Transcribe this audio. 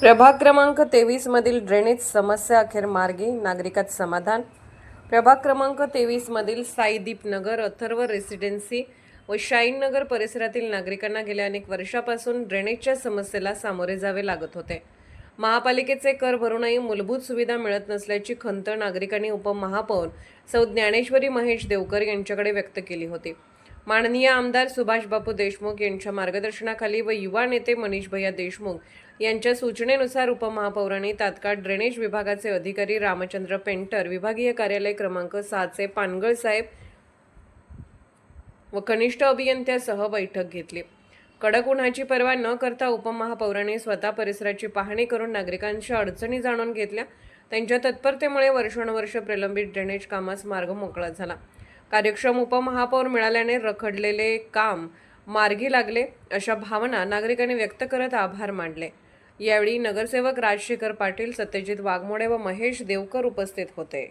प्रभाग क्रमांक 23 मधील ड्रेनेज समस्या अखेर मार्गी, नागरिकात समाधान। प्रभाग क्रमांक 23 मधील साईदीप नगर, अथर्व रेसिडेन्सी व शाहीन नगर परिसरातील नागरिकांना गेल्या अनेक वर्षापासून ड्रेनेजच्या समस्येला सामोरे जावे लागत होते। महापालिकेचे कर भरूनही मूलभूत सुविधा मिळत नसल्याची खंत नागरिकांनी उपमहापौर सौ ज्ञानेश्वरी महेश देवकर यांच्याकडे व्यक्त केली होती। माननीय आमदार सुभाष बापू देशमुख यांच्या मार्गदर्शनाखाली व युवा नेते मनीष भैया देशमुख यांच्या सूचनेनुसार उपमहापौरांनी तात्काळ ड्रेनेज विभागाचे अधिकारी रामचंद्र पेंटर, विभागीय कार्यालय क्रमांक 6चे पानगळ साहेब व कनिष्ठ अभियंत्यासह बैठक घेतली। कडक उन्हाची पर्वा न करता उपमहापौरांनी स्वतः परिसराची पाहणी करून नागरिकांच्या अडचणी जाणून घेतल्या। त्यांच्या तत्परतेमुळे वर्षानुवर्ष प्रलंबित ड्रेनेज कामास मार्ग मोकळा झाला। कार्यक्षम उपमहापौर मिळाल्याने रखडलेले काम मार्गी लागले, अशा भावना नागरिकांनी व्यक्त करत आभार मानले। यावेळी नगरसेवक राजशेखर पाटील, सत्यजित वाघमोडे व महेश देवकर उपस्थित होते।